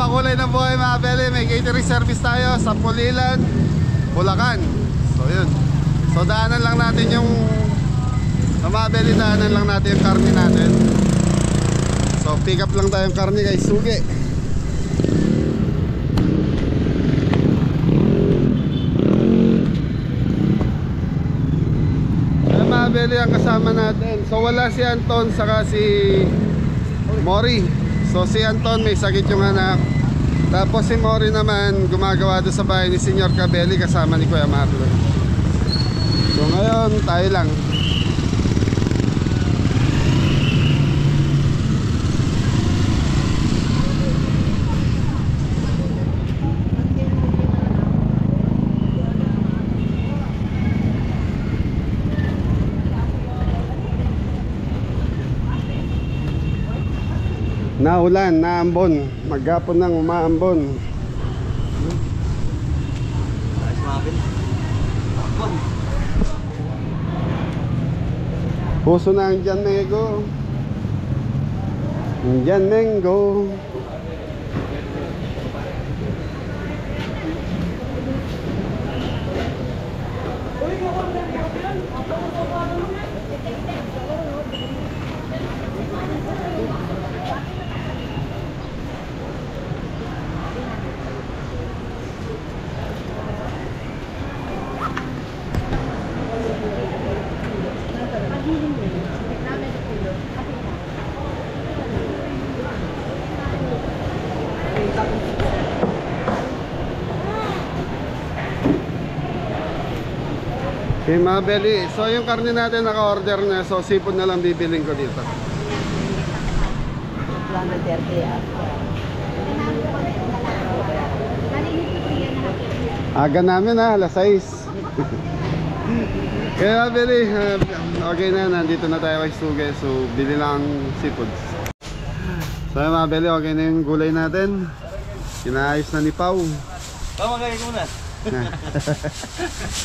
Makulay na buhay mga beli. May catering service tayo sa Pulilan, Bulacan. So yun. So daanan lang natin yung mga beli, daanan lang natin yung karne natin. So pick up lang tayong karne kay Sugi. Ayan mga beli ang kasama natin. So wala si Anton saka si Mori. So si Anton may sakit yung anak. Tapos si Mori naman gumagawa doon sa bahay ni Senyor Cabelli kasama ni Kuya Marlon. So ngayon tayo lang. Naulan, naambon, maghapon nang umaambon. Puso na ang Jan Mengo. Ang Jan Mengo. Okay mga beli, so yung karne natin naka-order na, so sipon na lang bibiling ko dito. Aga namin ha, alas 6. Kaya mga beli, okay na, nandito na tayo kay Sugi, so bili lang seafoods. So mga beli, okay na yung gulay natin. Kinaayos na ni Pau. Pau, magagay ko muna.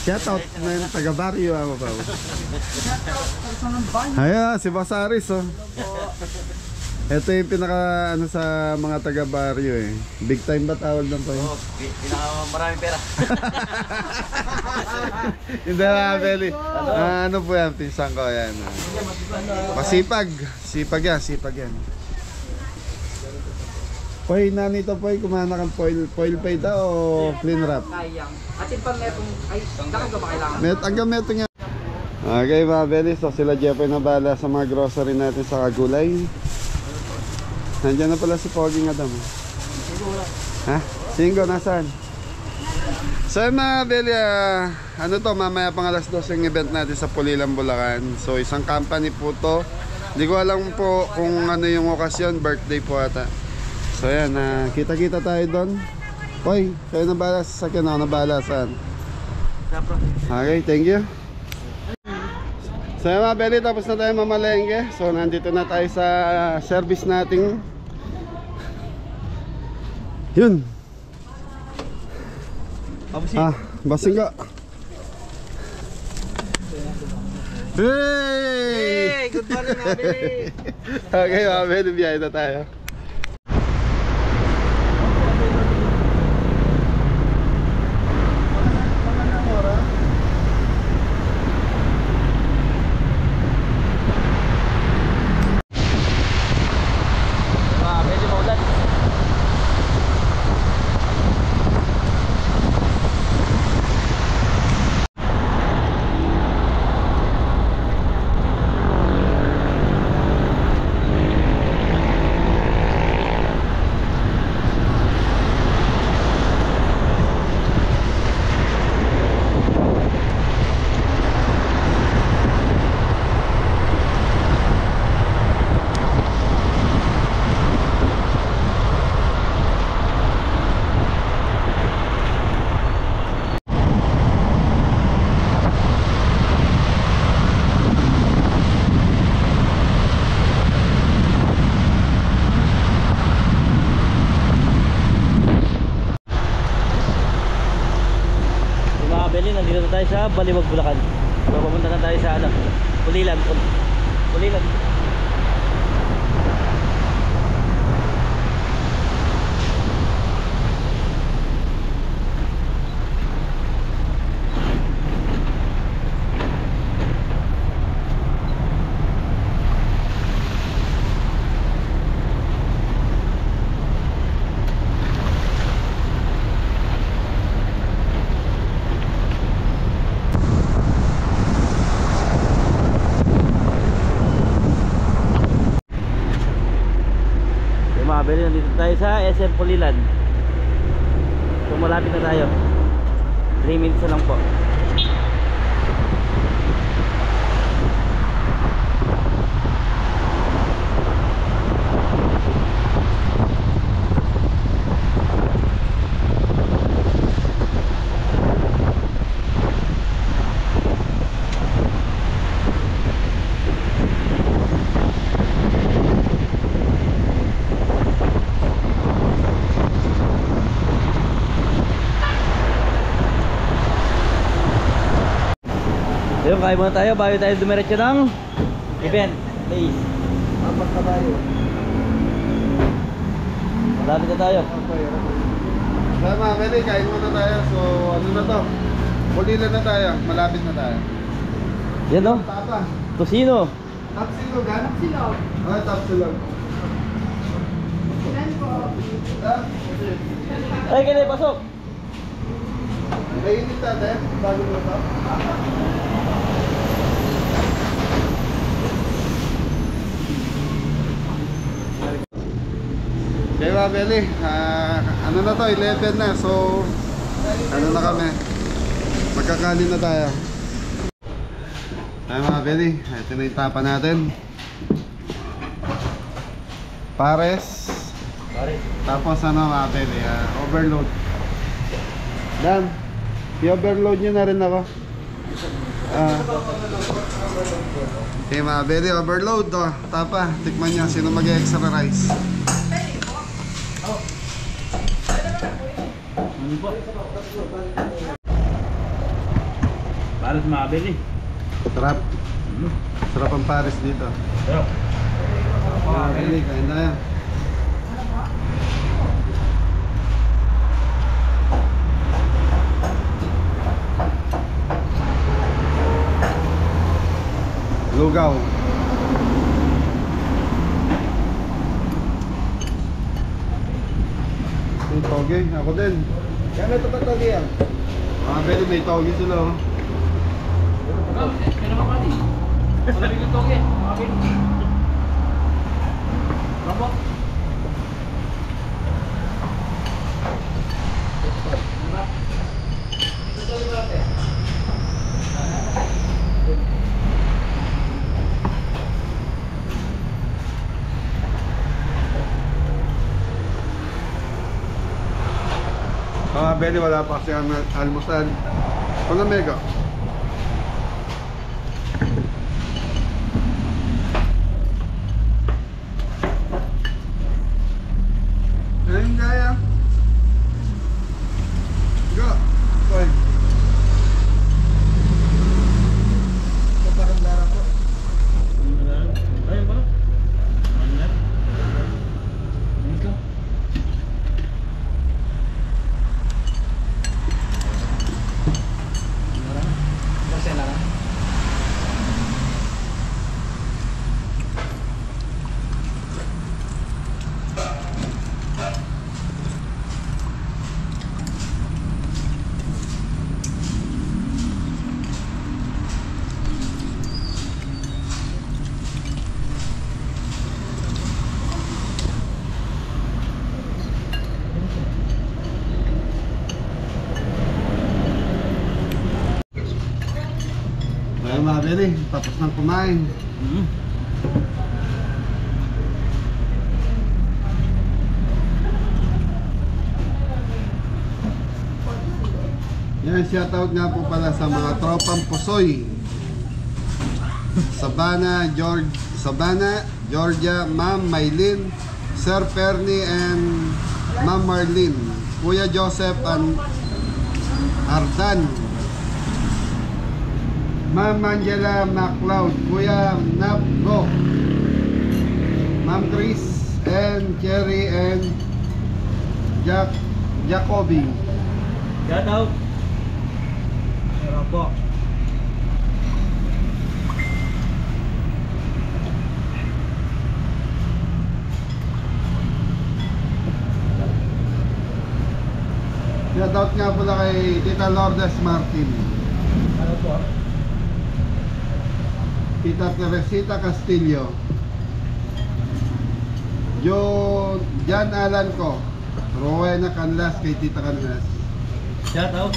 Shout out na yung taga-baryo ako pa. Ayan, si Basaris oh. Ito yung pinaka ano sa mga taga-baryo eh. Big time ba tawag lang po yun? Oo, pinaka maraming pera. Hindi na Beli. Ano po yan, pinsan ko yan. Masipag. Sipag yan, sipag yan. Poy, nanito Poy, kumana kang foil pa ito o clean wrap? Kayang. At yung pang metong, ay, dakang ka ba kailangan? Hanggang meto nga. Okay mga Beli, so sila Jeffoy na bala sa mga grocery natin sa kagulay. Nandiyan na pala si Pogi nga damo. Ha? Singo, nasaan? So mga Beli, ano to, mamaya pang alas 12 yung event natin sa Pulilan, Bulacan. So isang company po to. Hindi ko alam po kung ano yung okasyon, birthday po ata. So yan, kita-kita tayo doon. Hoy, kayo na bala sa sakyan, ako na bala saan? Okay, thank you. So yan mga Beli, tapos na tayo mamalengke. So nandito na tayo sa service nating yun. Basing ka. Hey! Hey, good morning mga Beli. Okay mga Beli, biyahe na tayo. sa Baliwag, Bulacan. So papunta na tayo sa ano, Pulilan. Pulilan. Mabili, nandito tayo sa SM Pulilan. So malapit na tayo. 3 minutes na lang po. Ayun, kain muna tayo bago tayo dumiretso ng event place. Apat na tayo. Malapit na tayo. Sama, Meli, kain muna tayo. So, ano na to? Pulilan na tayo. Malapit na tayo. Yan o, Tapa. Tosino. Tapsilog, ha? Silog. Okay, tapsilog. Ilan po? Ay, kaya pasok. Mainit natin. Bago mo to. Okay, Mabeli, ano na to, 11 na, so ano na kami, magkakanin na tayo. Ay Mabeli, ito na yung tapa natin. Pares. Tapos ano Mabeli, overload. Dan, i-overload nyo na rin ako. Okay Mabeli, overload to, tapa, tikman nyo, sino mag-extra rice. Ano po? Pares mabili. Sarap. Sarap ang pares dito. Pero Mabeli, kain tayo. Lugaw. May toge, ako din. Kaya may tapat toge yan. Mga pwede may toge sila oh. Kaya naman pati. Malamig yung toge. Makapin. Rambok. Mga Beli, wala pa kasi ang almusal. Kung mega. Ayun kaya. Go. Boy. Ito parang dara po. ayun ba? Ano yan? Ito. Kasi na lang. Ayun mga Beli, tapos nang kumain. Yan, shoutout nga po pala sa mga tropang Pusoy. Sabana, Georgia, Ma'am Maylin, Sir Perny and Ma'am Marlene, Kuya Joseph and Ardan. Ma'am Angela MacLeod, Kuya Napgo, Ma'am Chris and Cherry and Jacoby. Shout out. Meron po. Shoutout nga pala kay Tita Lourdes Martin, Ano po? Tita Teresita Castillo, Jan Alan ko, Rowena Canlas kay Tita Canlas. Shout out.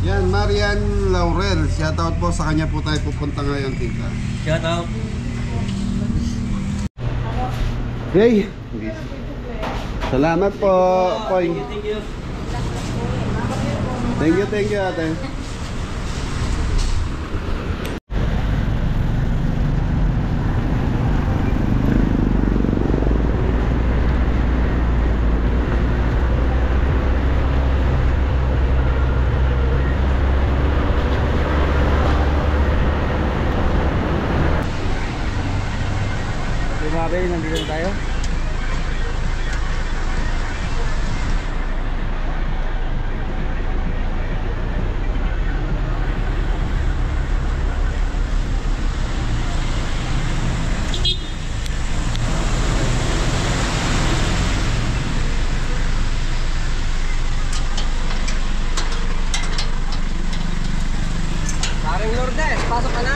Yan, Marian Laurel, shoutout po sa kanya po tayo pupunta ngayon, Tita. Shout out. Hey! Salamat po, Poy. Thank you. Thank you, ate. Lumabay, nandito na tayo. Paring Lourdes, pasok ka na.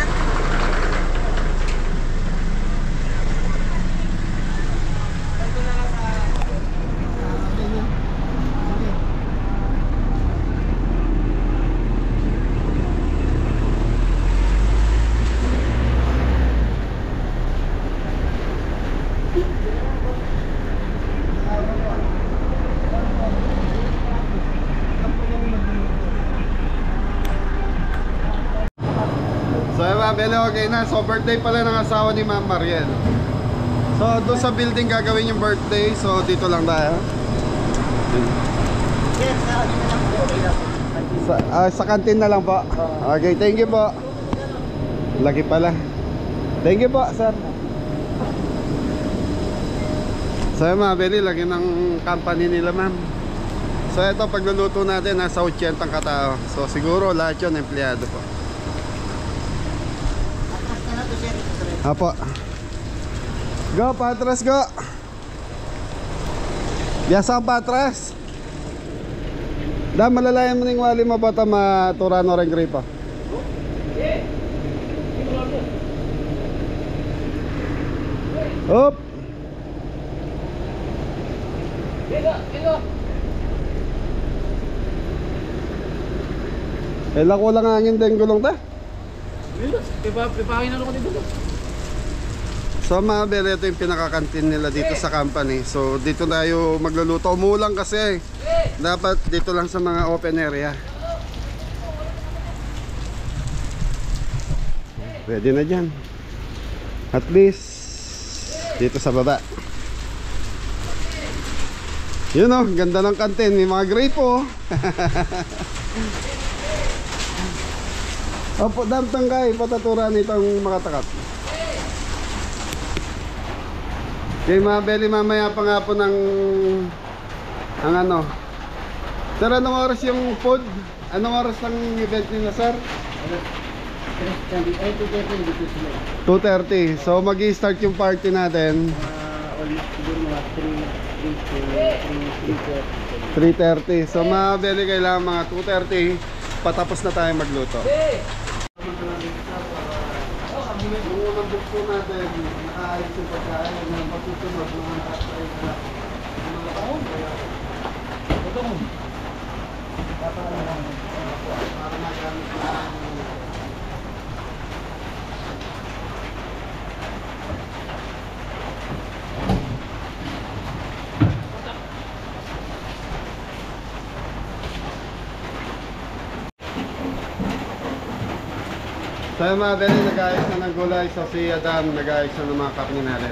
So Ma'am Bele, okay na. So birthday pala ng asawa ni Ma'am Mariel. So doon sa building gagawin yung birthday. So dito lang tayo. Sa kantin na lang po. Okay, thank you po. Lagi pala. Thank you po, sir. So Ma'am Bele, lagi ng company nila, ma'am. So ito pagluluto natin nasa 80 katao. So siguro lahat yun empleyado po. Apo. Go, Patras, go. Biasa ang Patras. Da, malalayan mo ning wali mo bata maturano rin gripa. Up. Kailan ko lang hangin din gulong ta? Ipahin na ako dito. So mga bele, ito yung pinakakantin nila dito sa company. So dito tayo magluluto. Umulang kasi dapat dito lang sa mga open area. Pwede na dyan. At least dito sa baba. Yun o, ganda ng kantin. May mga grape o. Opo, damtang kay pataturan itong makatakap. Okay mga beli, mamaya pa nga po ng ang ano. Sir, anong oras yung food? Anong oras ng event nila, sir? 2:30. So magi-start yung party natin 3:30. So mga beli, kailangan mga 2:30 patapos na tayo magluto. Yung unang bukso natin, nakaayos yung pagkain ng pagsusunod mga nakatayo na mga taon. Ito mo. Para magamit na So So yung mga belly, nag-ayos na ng gulay. So si Adam, nag-ayos na ng mga kapni natin.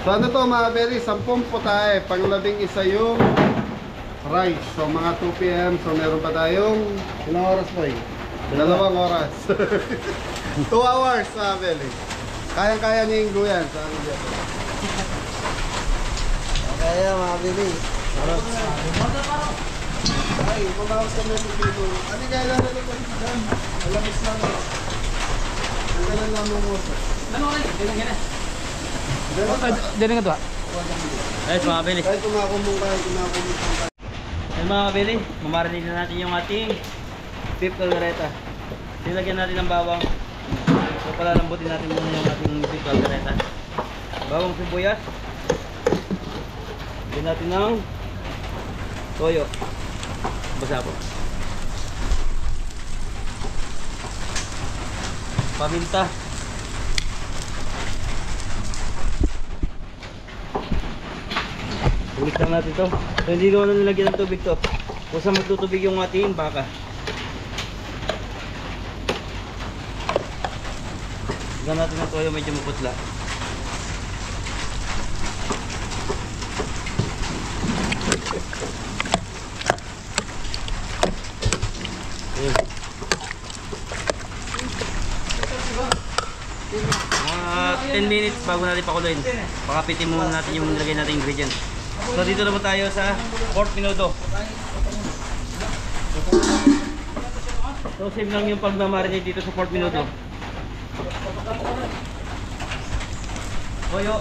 So ano to mga belly, 10 putahe. Pang-11 yung rice. So mga 2 PM. So meron pa tayong ilang oras po eh? 2 oras. 2 hours mga belly. Kayang-kaya niya yung guyan. So ano dyan? Kaya mga bili. Ay, pumawas kami dito. Ano kaya lang ito po? Alamig lang. Ang galan lang mo mo. Ano rin? Ganyan. Dito nga to ah. Ayos mga kabili. Kahit kumakumong kayo, kumakumong kayo. Ayun mga kabili, mamarinig na natin yung ating beef caldereta. Silagyan natin ng bawang. So palalambutin natin muna yung ating beef caldereta. Bawang sibuyas. Lagyan natin ng toyo. Basa po. Paminta. Ulit lang natin to. So hindi naman nilagyan ng tubig to. Kung saan magtutubig yung ating baka. Lagyan natin ng toyo medyo maputla. Ayun. Mga 10 minutes bago natin pakuloyin. Pakapitin muna natin yung nilagay natin ingredients. So dito naman tayo sa pork menudo. So same lang yung pag-marinate dito sa pork menudo. Toyo.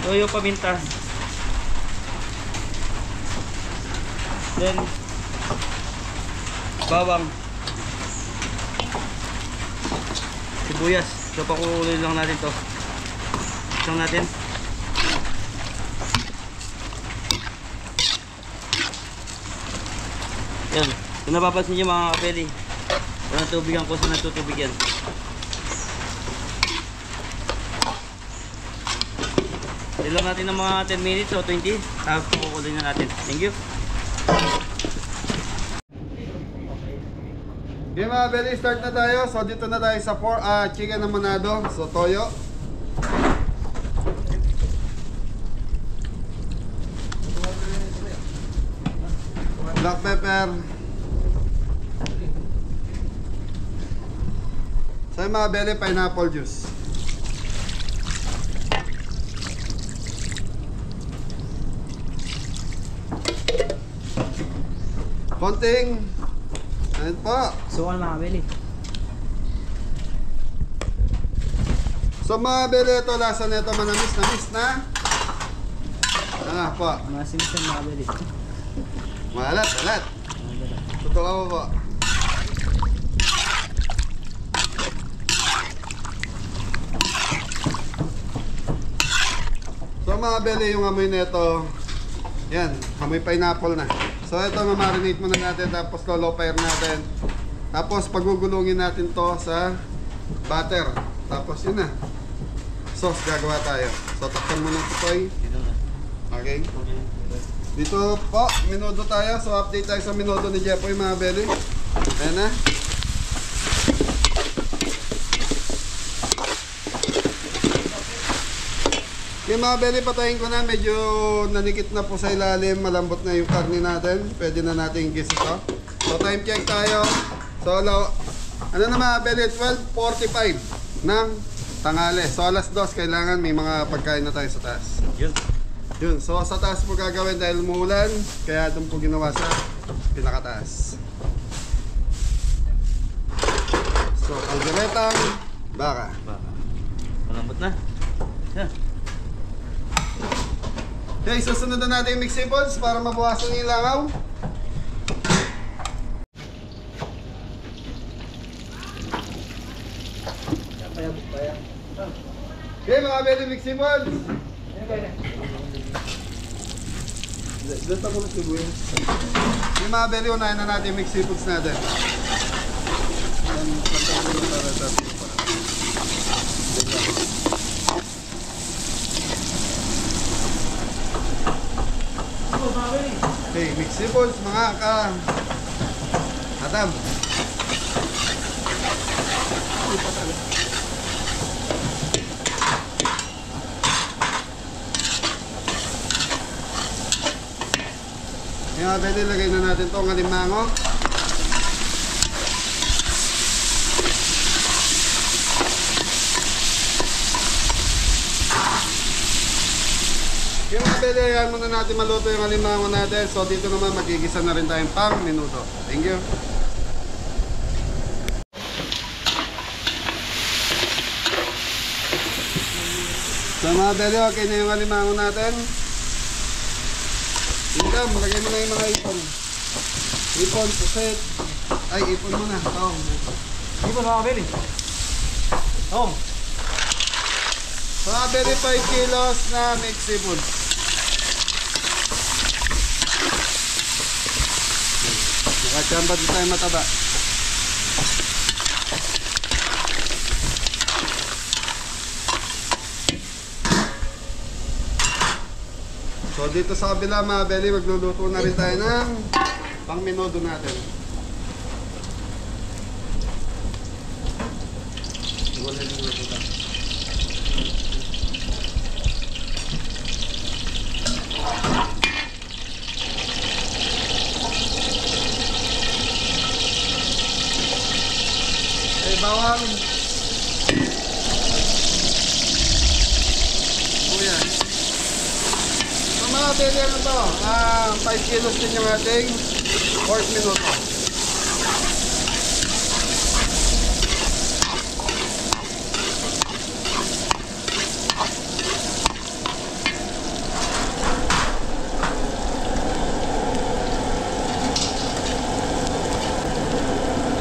Toyo, paminta. Then bawang. Sibuyas. So pakuloy lang natin to. Isang natin. Yan. Kung napapansin nyo mga kapeli, walang tubigan ko sa natutubig yan. Ilang natin ng mga 10 minutes o 20. Tapos pakuloy na natin. Thank you. Okay mga belly, start na tayo. So dito na tayo sa chicken na manado. So toyo. Black pepper. So yung mga belly, pineapple juice. Konting ayun po. Sukan mga bili. So mga beli, ito lasa nito manamis na. Po. Mga simple mga bili. Malat. Tutukan mo po. So mga beli, yung amoy nito, yan, amoy pineapple na. So ito, mamarinate muna natin, tapos low fire natin. Tapos pagugulungin natin to sa butter. Tapos yun na. Sauce gagawa tayo. So takpan muna ito, Toy. Okay. Dito po, minudo tayo. So update tayo sa minudo ni Jeffoy mga belly. Ayan na. Yung mga belly, patayin ko na. Medyo nanikit na po sa ilalim. Malambot na yung karne natin. Pwede na natin i-gis ito. So time check tayo. So ano na mga belly, 12:45 ng tanghali. So alas 2 kailangan may mga pagkain na tayo sa taas. Yun. So sa taas po gagawin dahil umuulan. Kaya doon po ginawa sa pinakataas. So kalderetang baka. Malambot na. Yeah. Okay, susunod na natin yung mixables para mabawasan yung langaw. Okay, mga belly mixables. Doon ako na sibuyas. Yung mga belly, unahin na natin yung mixables natin. Okay, mixables mga Adam. Ngayon, pwede lagay na natin itong alimango. Yung pwede, yan muna natin maluto yung alimango natin. So dito naman magigisa na rin tayong pang minuto. Thank you. So mga beli, okay na yung alimango natin. Tingnan, lagay mo na yung mga ipon. Ipon, puset. Ay, ipon muna. Taong. Ipon mga kabili. Tom. So mga beli, 5 kilos na mixed seafood. Nakachamba din tayo mataba. So dito sa kabila mga beli, magluluto na rin tayo ng pang minuto natin. Eh, bawang. Oh yan. Mga beli, ano to? 5 kilos din yung ating 4 minuto.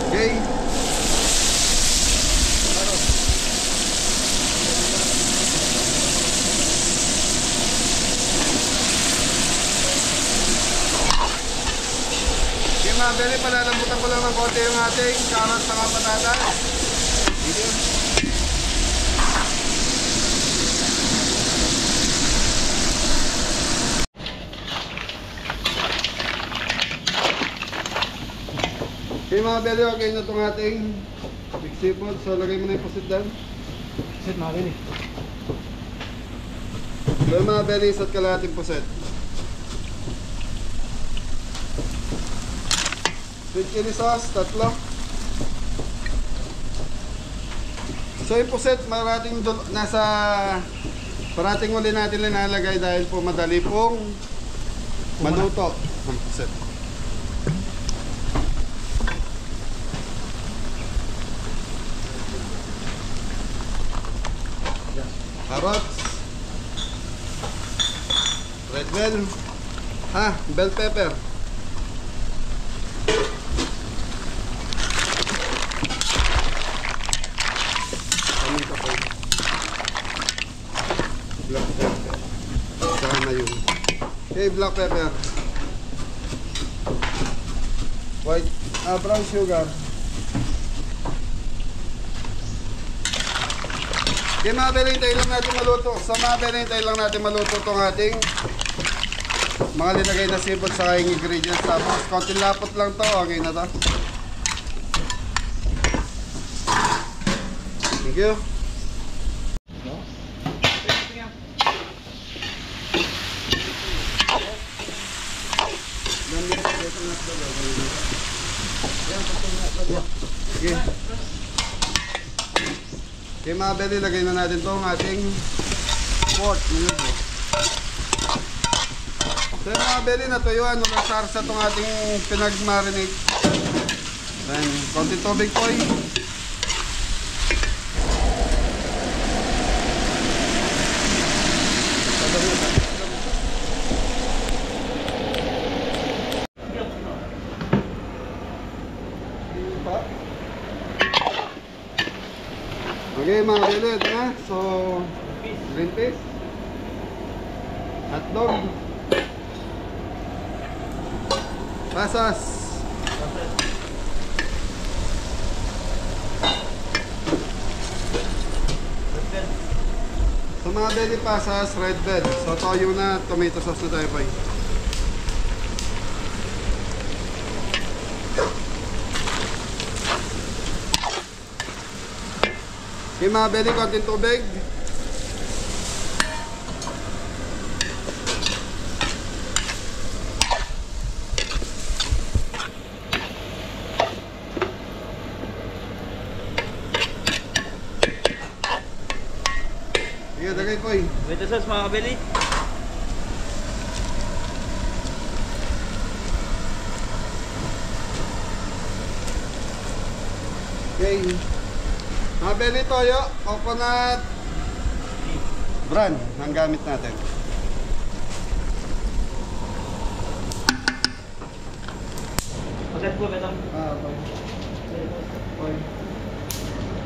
Okay. Mga beli, palalambutan ko lang ng konti yung ating carrots sa mga patatas. Dito. Okay mga beli, okay na itong ating mixed seafood. So lagay mo na yung pusit dyan. Pusit mga kabili. So mga beli, isa't kalahating pusit. Sweet chili sauce, 3. So yung puset, parating uli natin linalagay dahil po madali pong maluto ang puset. Carrots, red bell, bell pepper. Black pepper. Saka na yun. Okay, black pepper. White, brown sugar. Okay, mga beli, hintayin lang natin maluto. Sa mga beli, hintayin lang natin maluto itong ating mga linagay na seafood sa yung ingredients. Tapos, konting lapot lang to. Okay na to. Thank you. Okay. Okay mga beli, lagay na natin itong ating pork minuto. So mga beli, natuyuan, walang sarsa itong ating pinag-marinate. Then, konting tubig po eh. Okay mga beli, ito na. So, green peas, hotdog, pasas, so mga beli, pasas, red bell. So toyo na, tomato sauce na tayo pa. Okay mga belly, konting tubig. Sige, dagay ko eh. Wait sauce mga kabili. Okay. Mga belly toyo, coconut bran ang gamit natin. Pagkat po, betong. Okay. Okay.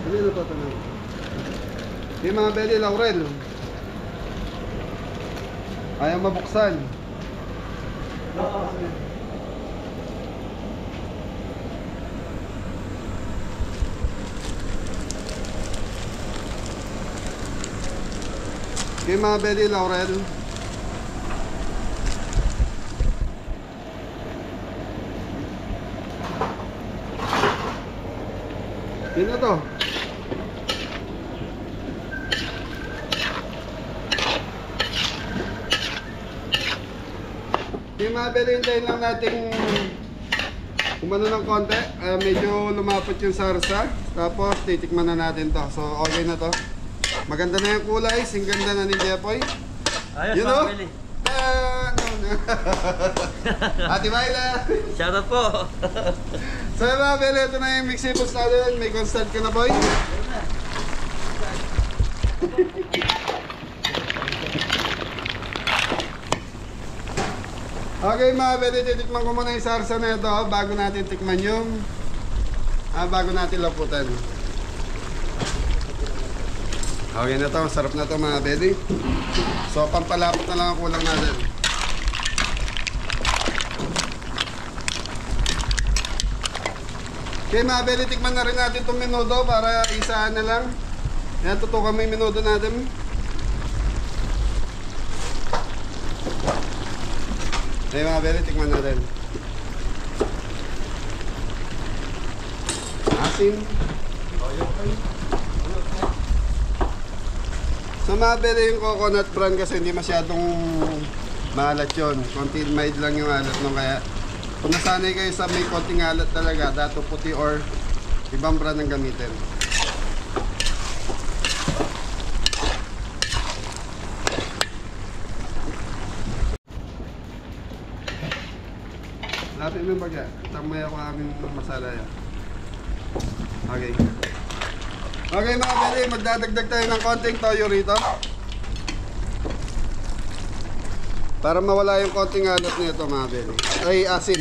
Ano na to tanong? Yung mga belly laurel. Ayaw mabuksan. Okay mga belly laurel. Yun na to. Yung mga belly, hintayin lang natin umano ng konti. Medyo lumapot yung sarsa. Tapos titikman na natin to. So okay na to. Maganda na yung kulay. Singganda na ni Jepoy. Ayos You mga know? kabili. Ate Baila. Shoutout po. So mga belly, ito na yung mixing box natin. May constant ka na boy. Okay mga belly, titikman ko muna yung sarsa na ito bago natin tikman yung bago natin laputan. Okay na to, sarap na to mga belly. So pampalapot na lang ang kulang natin. Okay mga belly, tikman na rin natin itong minudo para isaan na lang. Yan, tutukan mo yung minudo natin. Okay mga belly, tikman natin. Asin. So mga belly, yung coconut bran kasi hindi masyadong maalat yun. Konti mild lang yung alat nung kaya kung nasanay kayo sa may konting alat talaga, dato puti or ibang brand ang gamitin. Lapit mo yung bagya. Tamay ako aming masala yan. Okay. Okay mga belly, magdadagdag tayo ng konting toyo rito. Para mawala yung konting alat nito mga belly. Ay, asin.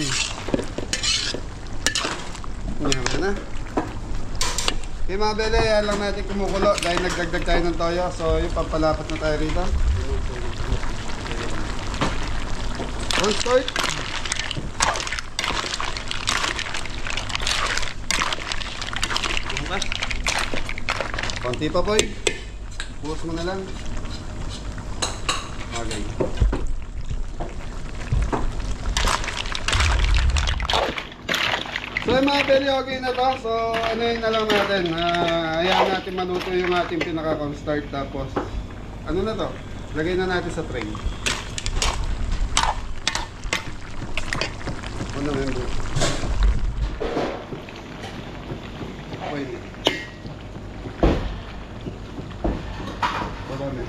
Yan na. Okay mga belly, yan lang natin kumukulo dahil nagdagdag tayo ng toyo. So yung pampalapat na tayo rito. Cornstarch. Bumukas. Konti pa boy. Buhos mo na lang. Okay. So yung mga belly, okay na to. So ano yun na lang natin. Hayaan natin maluto yung ating pinaka-cornstarch. Tapos ano na to? Lagay na natin sa tray. Ano yung buhos? Pwede. Marami.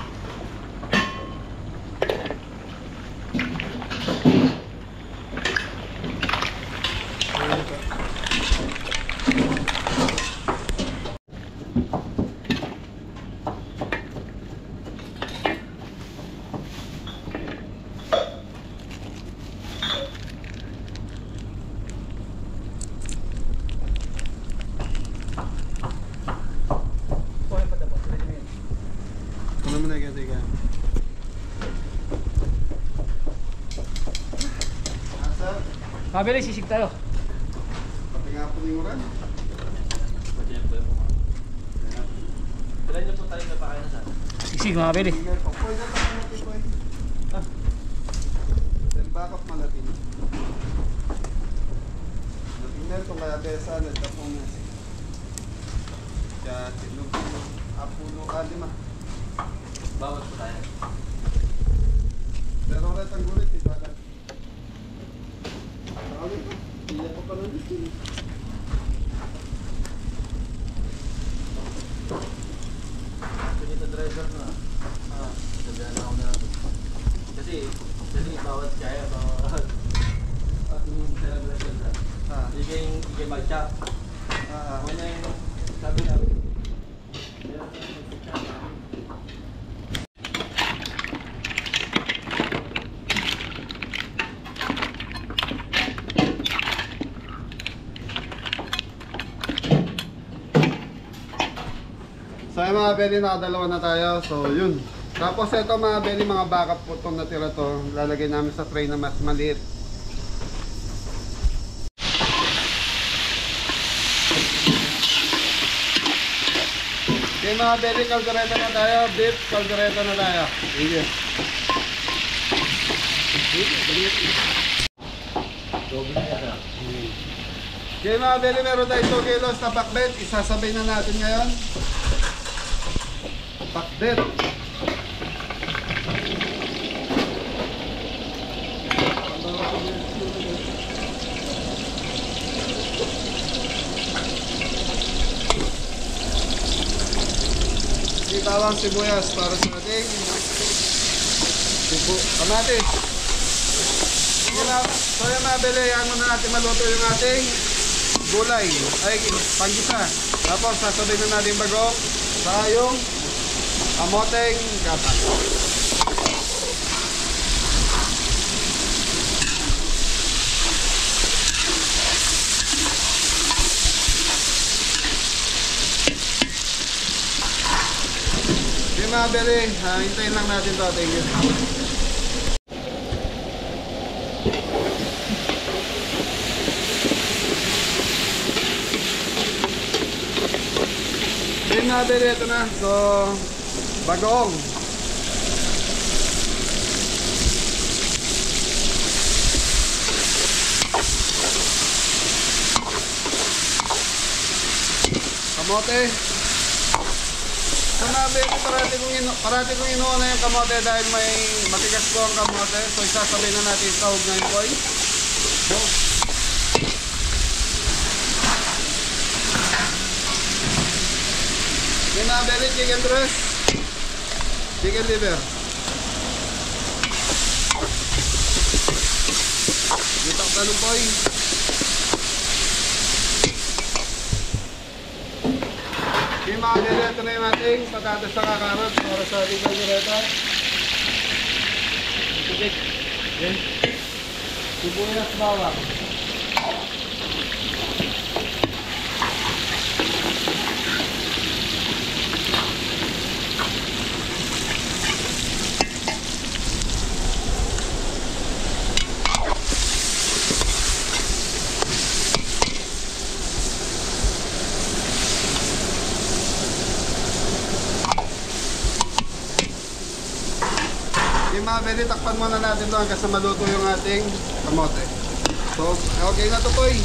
Ano mo na kaya? Asa? Kabili, sisig tayo. Pati nga po yung uran. Try niyo po tayo na pakain na sana. Sisig mga kabili. Pwede na tayo natin po eh. Then back up malatin. Natin na ito kaya kaya salad. Tapos nga. Kaya tilog. Puno ka, 5. Bawas po tayo. Pero ulit ang gulit, iba lang. Tawag ko. Iya ko pa lang dito. Dito driver na. Sabihan ako na lang. Kasi bawat kaya, bawat yung driver na. Hindi mag-chop. Ano yung sabi namin. So yung mga belly, nakadalawa na tayo. So yun. Tapos ito mga belly, mga backup po itong natira to. Lalagay namin sa tray na mas maliit. Okay mga belly, kaldereta na tayo. Beef, kaldereta na tayo. Sige. Okay mga belly, meron tayo 2 kilos na pakbet. Isasabay na natin ngayon. Pakbet. Bawang sibuyas para sa ating kamatis. So yung mabili, yan muna natin maluto yung ating gulay, ay panggisa. Tapos sasabay na natin bagong sa yung kamoteng gatas. Mga beli, hintayin lang natin to. Thank you. Okay mga beli, ito na. So, bagong. Kamote. So nabi, parati kong inuuna yung kamote dahil may matigas po ang kamote. So isasabay na natin yung sahog ngayon po. So, yun na belly, chicken breast, chicken liver. Dito ka ng boy. Okay mga belly, ito na yung ating patatas sa kakarot para sa ating kaldereta. Tubig. Yan. Sibuyas bawang. Yung mga belly, takpan muna natin ito hanggang sa maluto yung ating kamote. So, okay na ito po eh.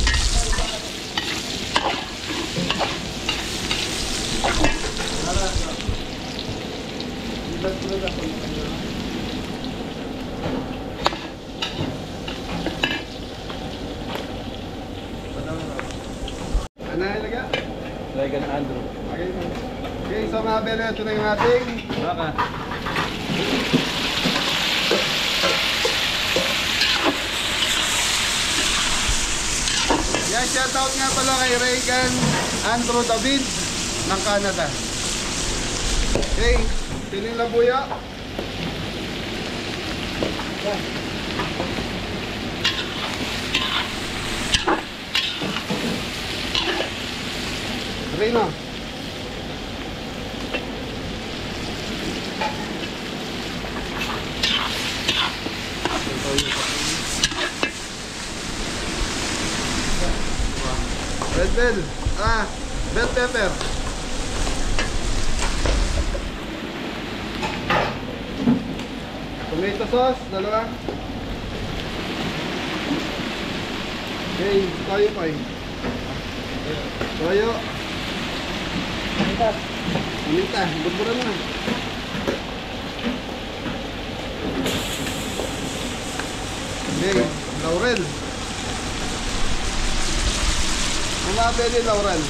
Ano na ilaga? Dragon Andrew. Okay, so mga belly, ito na yung ating Baka. yan, shoutout nga pala kay Reagan Andrew David ng Canada. Okay, piling labuya. Rino. Red bell. Bell pepper. Tomato sauce, dalawa. Okay, toyo pa eh. Toyo. Paminta, burburan mo na. Okay, laurel. Mga Beli, laurel.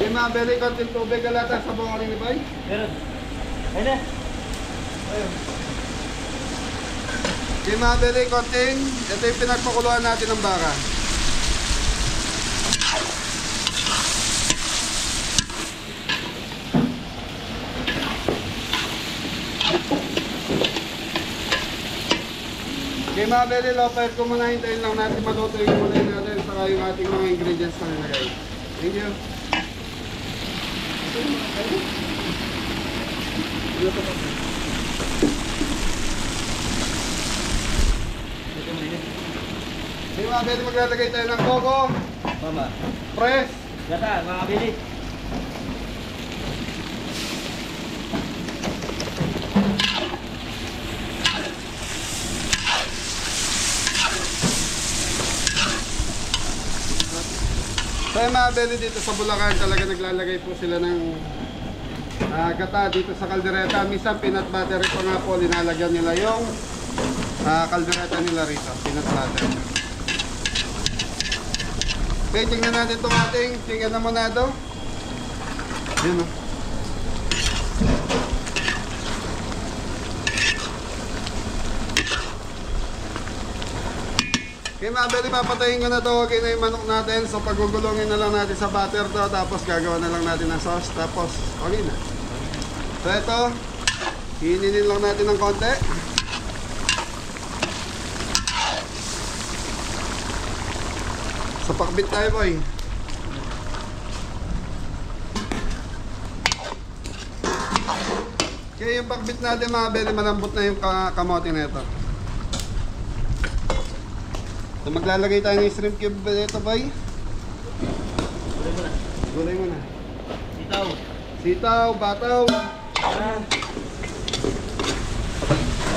Okay, mga Beli, konting tubig kalata sa buong ni Bay. Meron. Ayun na. Ayun. Okay, mga Beli, konting. Ito yung pinagpakuluan natin ng baka. Okay, mga Beli, low fire ko muna. Hintayin lang natin maluto yung gulay natin saka yung ating mga ingredients na nilagay. Thank you. Okay, mga Beli, maglalagay tayo ng coco, Mama. press, Gata, mga kabili. So yung mga Beli dito sa Bulacan talaga naglalagay po sila ng gata dito sa kaldereta. Minsan peanut butter pa nga po linalagyan nila yung kaldereta nila rito, peanut butter. Okay, tingnan natin itong ating chicken na monado. Yun o. Okay mga Beli, papatayin ko na ito. Okay na yung manok natin. So pagugulungin na lang natin sa butter to. Tapos gagawa na lang natin ng sauce. Tapos okay na. So ito, hininin lang natin ng konti. So pakbit tayo boy. Okay, yung pakbit natin mga Beli, malambot na yung kamote na ito. So maglalagay tayo ng shrimp cube dito boy. Gulay mo na. Gulay mo na. Sitaw. Sitaw, bataw,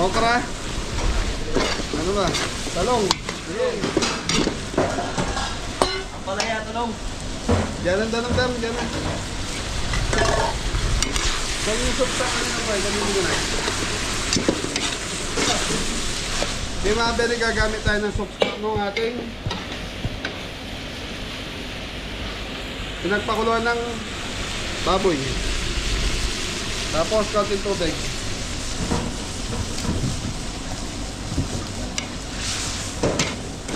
okra. Ano ba? Talong. Talong. Ang palaya, tulong. Diyan ang danong-dam, diyan na. Saan yung soup sa ano ba? Ganun mo na. Di mga Beli, gagamit tayo ng soup stock ng ating pinagpakuluan ng baboy. Tapos konting tubig.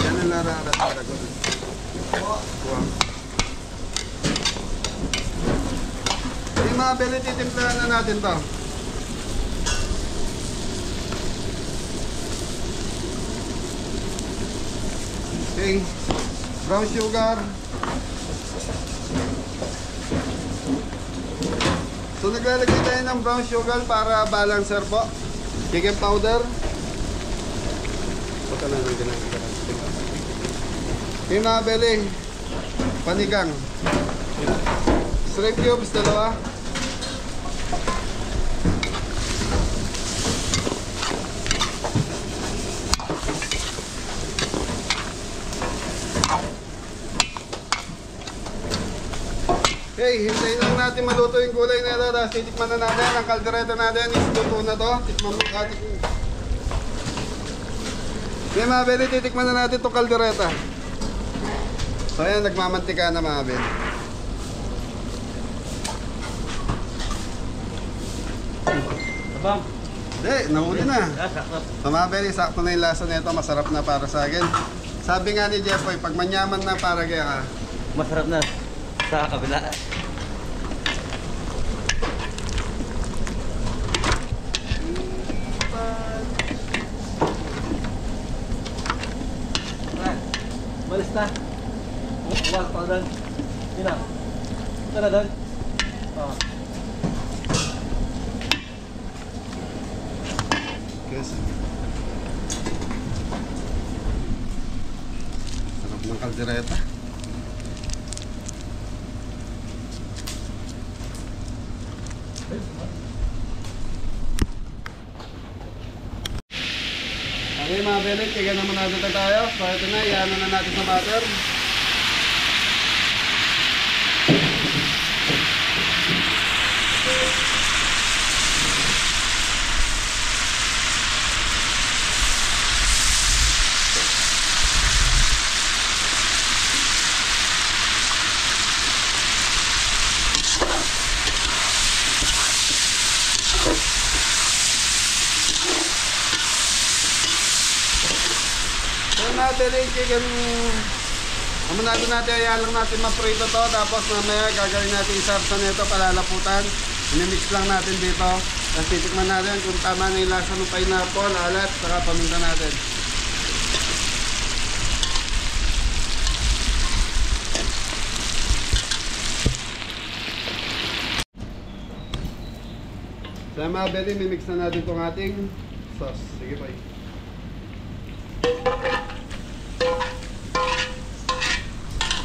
Yan ang lararat para ko. Wow. Di mga Beli, titimplahan na natin to. Okay, brown sugar. So naglalagay tayo ng brown sugar para balancer po. Chicken powder. Baka na lang ginagawa. Okay mga Beli, panigang. Shrimp cubes, dalawa. Okay, hintayin lang natin maluto yung gulay na ito. Tapos titikman na natin ang kaldereta natin. Isluto na to. Tikman mo ating. Okay mga Beli, titikman na natin itong kaldereta. So ayan, nagmamantika na mga Beli. Abang. Hindi, nahuli na. Sakto. So mga Beli, sakto na yung lasa nito. Masarap na para sa akin. Sabi nga ni Jeffoy, pag manyaman na para kaya ka. Masarap na. Sa kabila. Balis na. Wala pa doon. Sina. Punta na doon. Oh. Yes. Sarap ng kaldereta. Okay mga belik, kaya naman natin tayo. So ito na, iano na natin sa butter. Belik, chicken. Amunado natin, ayan lang natin maprito to. Tapos mamaya gagawin natin isarsa nito, palalaputan. Inimix lang natin dito. Tapos titikman natin kung tama na yung lasa ng pineapple, alat, saka paminta natin. So mga belik, mimix na natin itong ating sauce. Sige pa.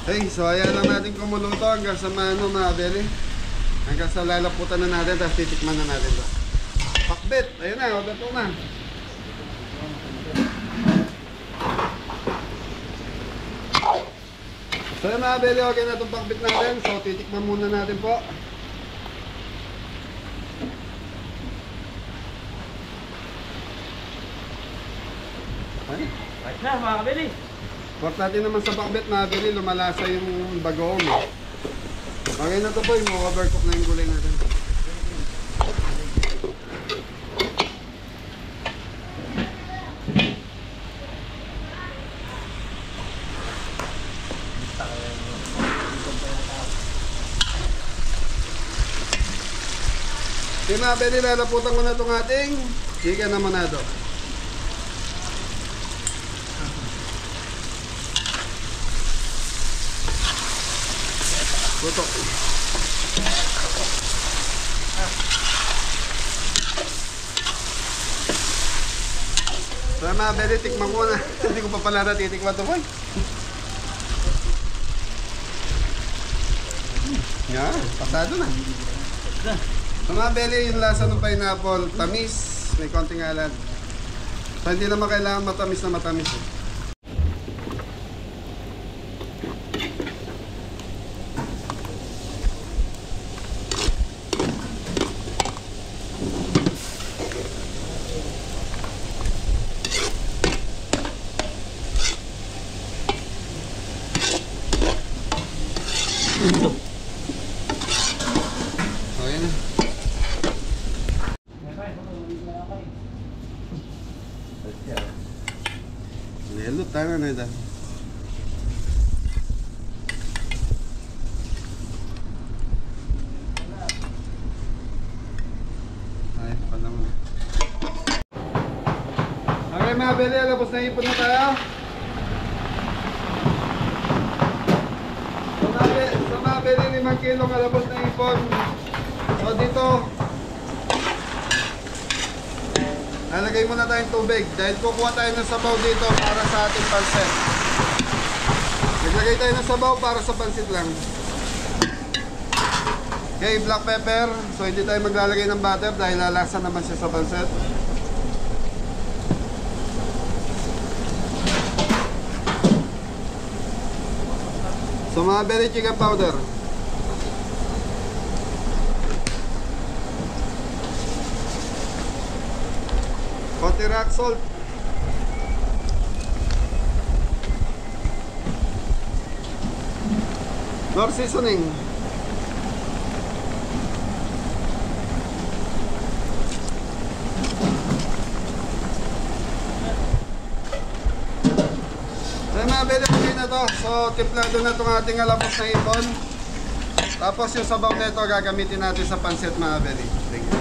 Okay, so ayan lang natin kumuluto hanggang sa mga beli. Hanggang sa lalaputan na natin, tapos titikman na natin ito. Pakbit! Ayun na, order po na. So ayan mga beli, okay na itong pakbit natin. So titikman muna natin po. Ay, Right na mga kabili. pork natin naman sa pakbit, mga beli, lumalasa yung bagoong. Okay na ito po, yung overcook na yung gulay natin. Okay mga beli, lalaputan ko na itong ating chicken na manado. Tutok. So mga beli, tikman ko na. Hindi ko pa pala natitikman ito, boy. Yan, pasado na. So mga beli, yung lasa ng pineapple, tamis, may konting alat. So hindi naman kailangan matamis na matamis. Okay na. Lelo, tayo na ito. Ay, pala mo. Okay mga beli, labos na ipon na tayo. Sa mga beli, 5 kilo kalabos na ipon. So dito, lalagay muna tayong tubig dahil kukuha tayo ng sabaw dito para sa ating pansit. Naglagay tayo ng sabaw para sa pansit lang. Okay, black pepper. So hindi tayo maglalagay ng butter dahil lalasa naman siya sa pansit. So mga belly chicken powder. Konti rock salt. Nor seasoning. Ay mga beli, okay na to. So timplado na itong ating alapos na ipon. Tapos yung sabaw na ito gagamitin natin sa pansit mga beli. Thank you.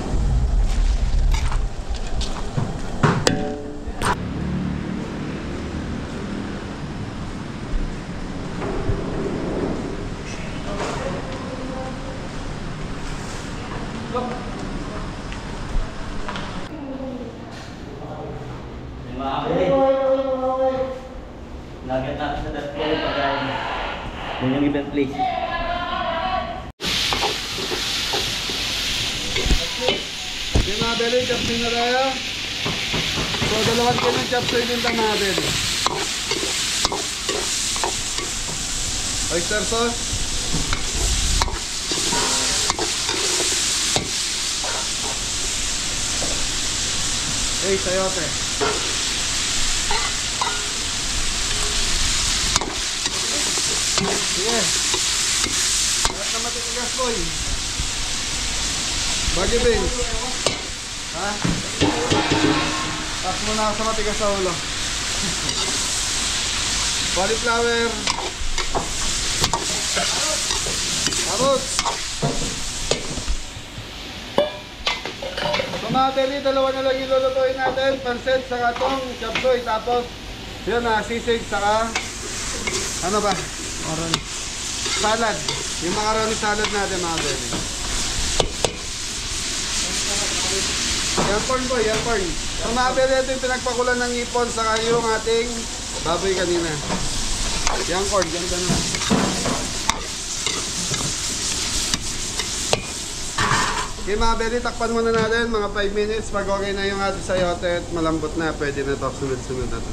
Mga kabili. Lagyan natin sa dashboard. event place. Okay mga Beli, chapsoy na tayo. So, dalawang kilong chapsoy din tayo mga Beli. Oyster sauce. Hey, sayote. Sige. Lahat na matitigas, boy. Bagay, Vince. Ha? Taas muna ako sa matigas sa ulo. Cauliflower. Carrots. So mga Beli, dalawa na lang ilulutuin natin. Pansit, saka itong chapsoy. Tapos, yun na, sisig, saka ano ba? Salad. Yung macaroni salad natin mga Beli. Yan corn boy, yan corn. So mga Beli, ito yung pinagpakulan ng ipon saka yung ating baboy kanina. Yan corn, ganda na. Okay mga Beli, takpan muna natin mga 5 minutes. Pag okay na yung ating sayote at malambot na, pwede na ito. Sunod-sunod na ito.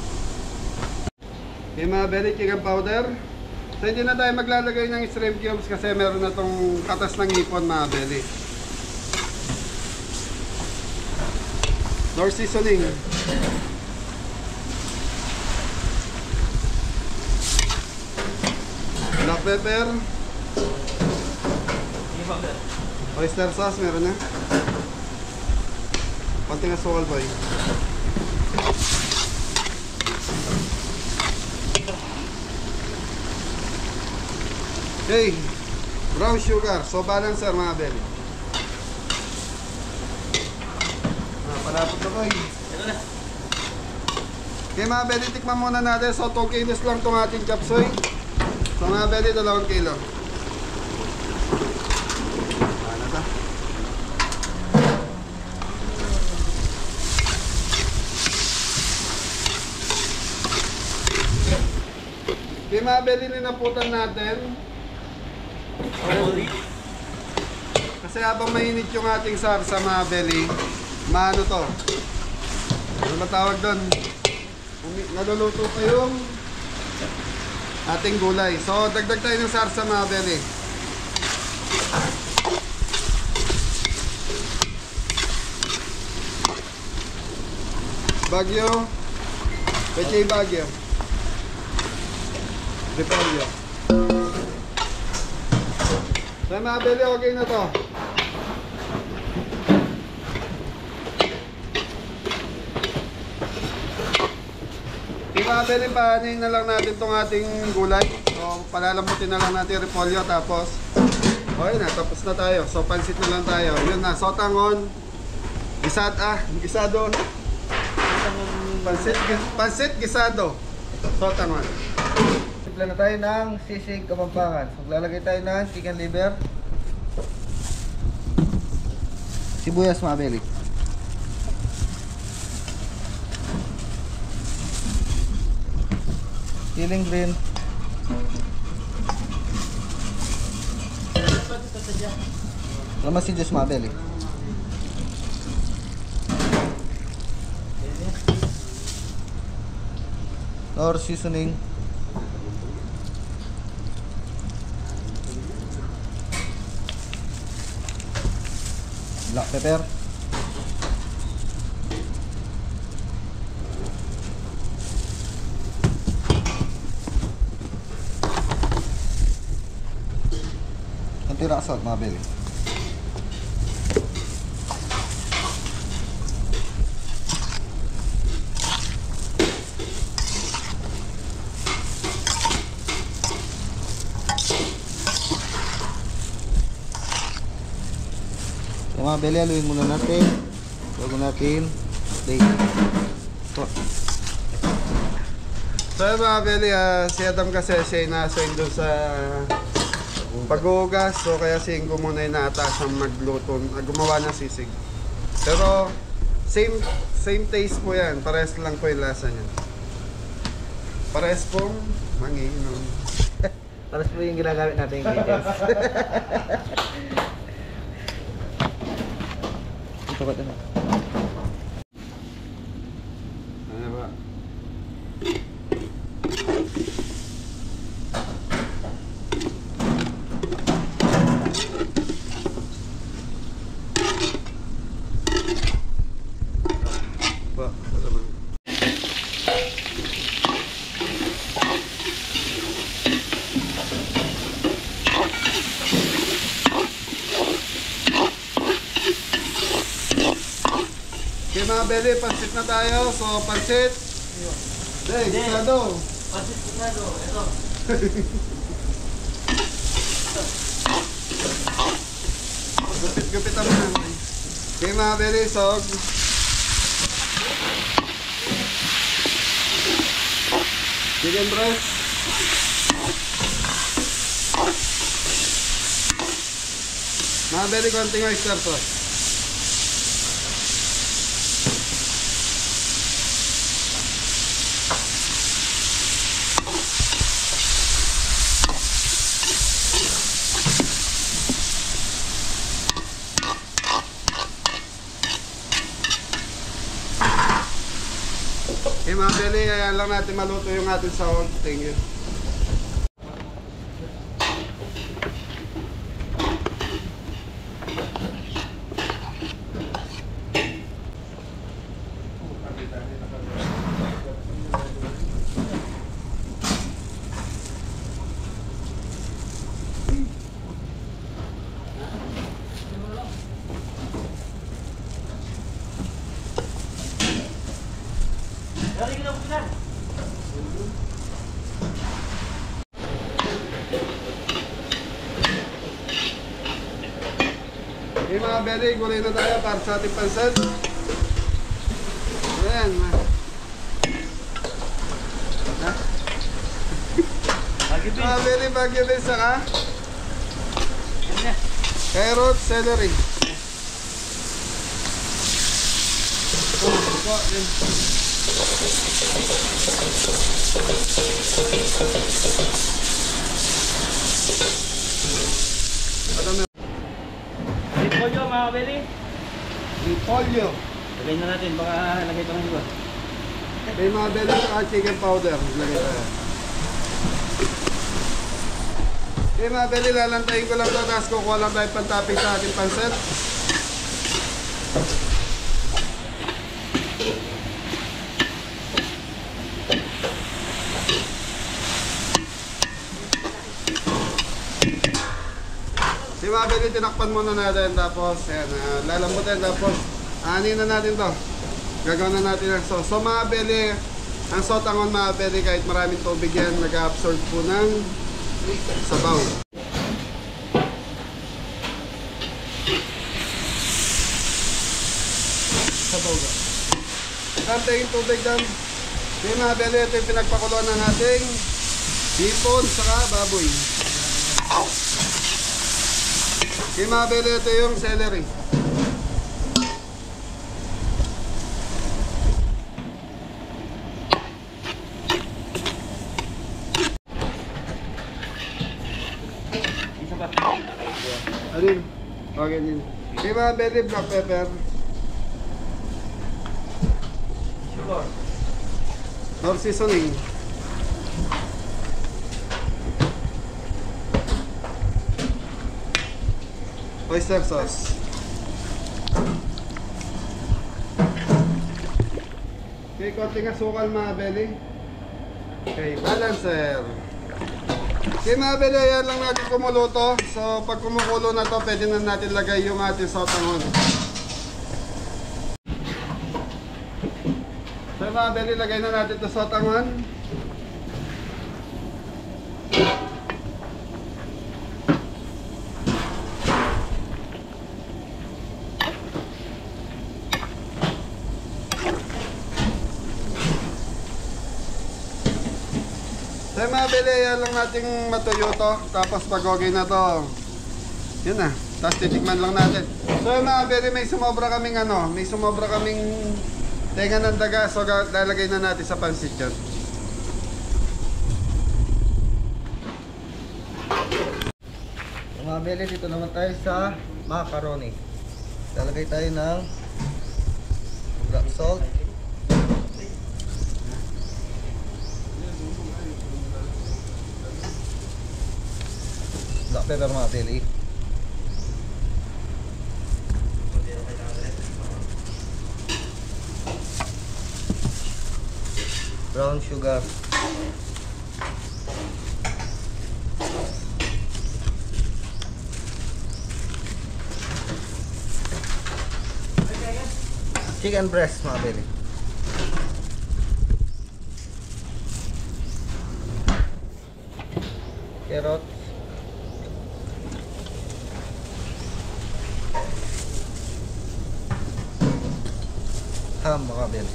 Okay mga Beli, chicken powder. So hindi na tayo maglalagay ng shrimp cubes kasi meron na itong katas ng ipon mga Beli. Nor seasoning. Black pepper. Oyster sauce, meron na. Konting asukal boy. Okay, brown sugar. So balancer mga Beli. Palapot na boy. Okay mga Beli, tikman muna natin. So 2 kilos lang itong ating chapsoy. So mga Beli, 2 kilo. Ano ta? Okay mga Beli, ninaputan natin. Kasi habang mainit yung ating sarsa mga Beli, maano to? Ano ba tawag doon? Naluluto pa yung ating gulay. So, dagdag tayo ng sarsa mga Beli. Bagyo. Pechay bagyo. Repolyo. So, mga Beli, okay na to. Mga Beli, pahanin na lang natin itong ating gulay. So, palalambutin na lang natin yung repolyo. Tapos, okay na, tapos na tayo. So, pansit na lang tayo. Yun na, sotangon. Gisado. Pansit, gisado. Sotangon. Simple na tayo ng sisig Kapampangan. Maglalagay tayo ng chicken liver. Sibuyas mga Beli. Siling green. Lamas si Diyos mga Beli. Or seasoning. Black pepper. Tira salt mga Beli. So mga Beli, haluin muna natin bago natin play. So mga Beli, si Adam kasi siya na-assign doon sa paghuhugas, so kaya si Ingo muna yung naatasang magluto, gumawa ng sisig. Pero same taste po yan, parehas lang po yung lasa niyan. Parehas pong manginom. Paras po yung ginagamit natin ingredients. Ito ba ito? Ano ba? Ba, ano ba? Okay mga beli, pansit na tayo. So, pansit. Dek, gusado. Pansit gusado, ito. Gupit-gupit naman naman. Okay mga beli, sog. Chicken breast. Mga beli, konting oyster sauce. Okay mga beli, ayan lang natin maluto yung ating sahog. Thank you. Dari kita bukan. Okay mga beli, gulay na tayo para sa ating pansit. Ayan. Ha? Lagi bin. Mga beli, bagyo din sa ka. Ini. Carrot, celery. Repolyo mga beli. Repolyo. Lagay na natin, baka lagay pa ng iba. May mga beli at chicken powder. Lagay tayo. Okay mga beli, lalantayin ko lang ito. Tapos kukuha lang tayo pang-topping sa ating pansit. Si mga beli, tinakpan muna natin. Tapos, ayan, lalambutin. Tapos, anin na natin to. Gagawin na natin ang sauce. So mga beli, ang sotangon mga beli, kahit maraming tubig yan, nag-absorb po ng sabaw. Sabaw ba? Kanta yung tubig dyan. Okay mga beli, ito yung pinagpakuloan ng ating hipon saka baboy. Okay mga beli, ito yung celery. Isa pa. Alin? Okay din. Okay mga beli, black pepper. Sugar. Or seasoning. Oyster sauce. Okay, konting asukal mga beli. Okay, balancer. Okay mga beli, ayan lang natin kumuluto. So pag kumukulo na to, pwede na natin lagay yung ating sotangon. So mga beli, lagay na natin ito sotangon. So mga beli, yan lang nating matuyo to. Tapos pag okay na to, yun na. Tapos titikman lang natin. So mga beli, may sumobra kaming tenga ng daga. So lalagay na natin sa pansit yan. Mga beli, dito naman tayo sa macaroni. Lalagay tayo ng black salt. Black pepper mga beli. Brown sugar. Chicken breast mga beli. Carrot. Ham mga beli.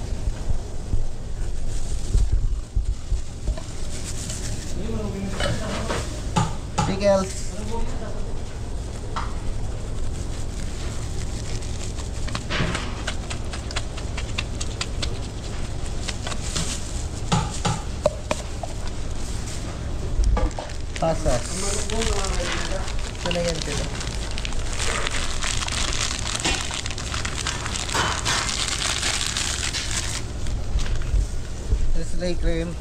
Pickles. Pasas. Sana yan dito. Nestle cream.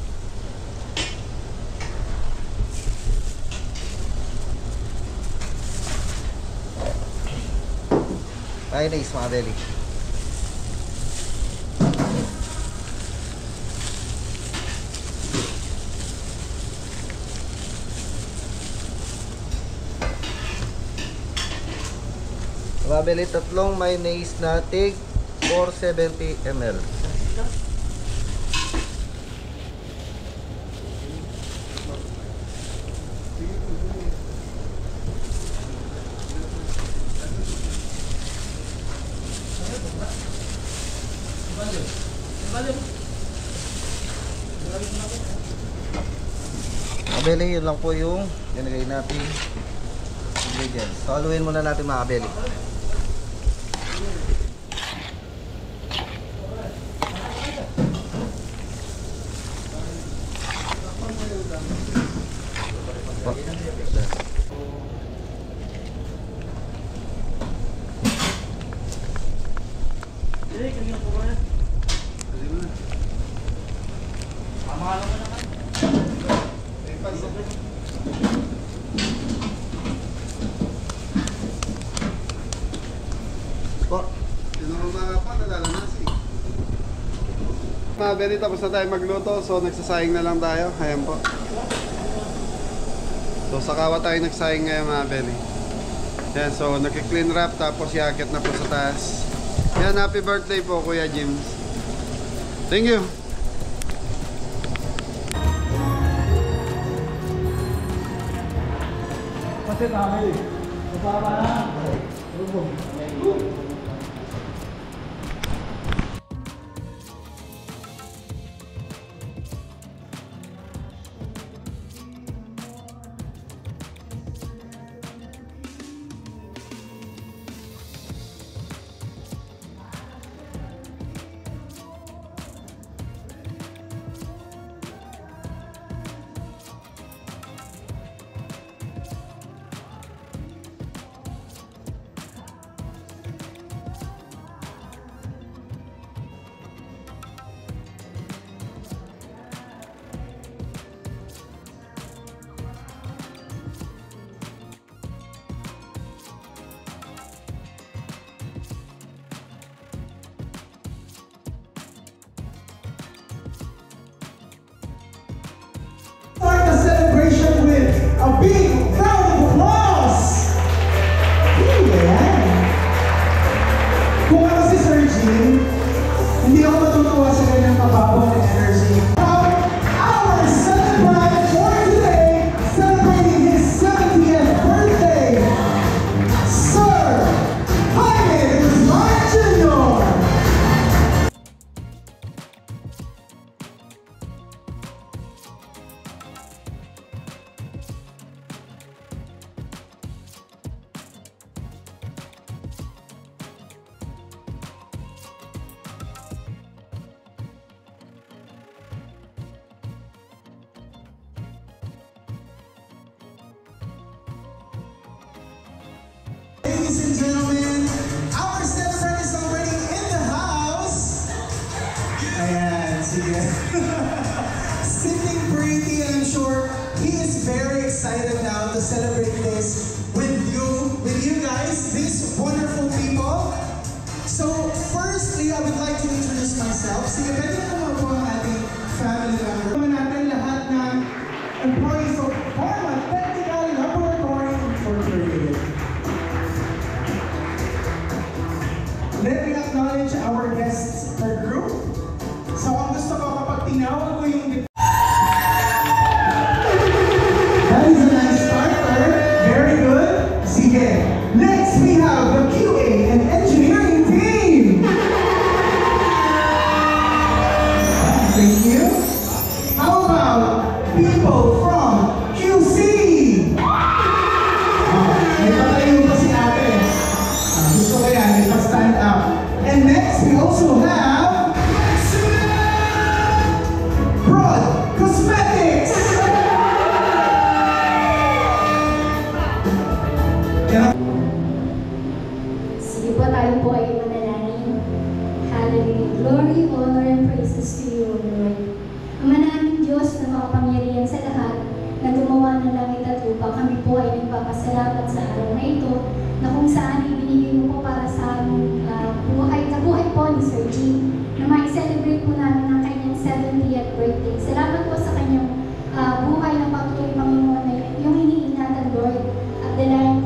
Mayonnaise mga beli. Mga beli, tatlong mayonnaise na tig 470 ml. Beli, yun lang po yung nilagay natin ingredients. So, haluin muna natin mga beli. Mga beli, tapos na tayo magluto, so nagsasayang na lang tayo. Ayan po. So sa kawa tayo nagsayang ngayon mga beli. Yan, so nag-clean wrap tapos yakit na po sa taas. Yan, happy birthday po Kuya James. Thank you. Kasi namin. Kapapa na. celebrate this with you guys, these wonderful people. So, firstly, I would like to introduce myself. Sige, pwede naman po ang ating family member. Naman natin lahat ng employees of Pharma Technical Laboratory Incorporated. Let me acknowledge our guests per group. So, ang gusto ko kapag tinawag ko yung that is a nice starter. Very good. Sige. Next, we have the QA and engineering team. Thank you. How about people from QC? May patayo pa si ate. Gusto ko yan. May pa-stand up. And next, we also have Broad Cosmetics. Sige po, tayo po ay manalangin. Hallelujah. Glory, honor, and praises to you, O Lord. Ama namin Diyos na makapangyarihan sa lahat, na gumawa ng langit at lupa, kami po ay nagpapasalamat sa araw na ito, na kung saan ibinigay mo po para sa aming kabuhay po ni Sir G, na ma-celebrate po namin ang kanyang 70th birthday. Salamat po sa kanyang buhay na patuloy, Panginoon, na yung iniingatan, Lord. At dalangin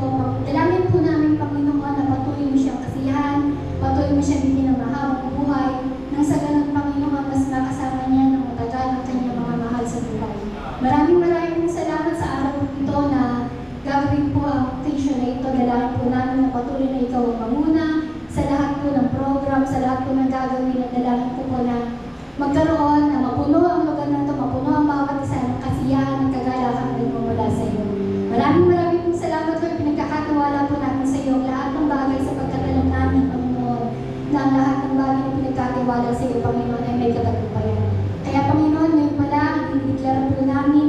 po namin, Panginoon, na patuloy mo siyang kasiyahan, patuloy mo siyang bigyan ng mahabang buhay, nang sa ganun, Panginoon, mas makasama niya ng matagal ang kanyang mga mahal sa buhay. Maraming salamat sa araw ito na gagawin po ang occasion na ito. Dalangin po namin na patuloy na ikaw ang mamuna sa lahat po ng program, sa lahat po ng gagawin, at dalangin po na magkaroon, na mapuno ang lugar na ito, mapuno ang bawat isa ng kasiyahan, ng kagalakan na mula sa iyo. Maraming pong salamat po, pinagkakatiwala po namin sa iyo ang lahat ng bagay sa pagkatalam namin, Panginoon, na ang lahat ng bagay na pinagkatiwala sa iyo, Panginoon, ay may katagumpayan. Kaya, Panginoon, ngayon pala, i-declare po namin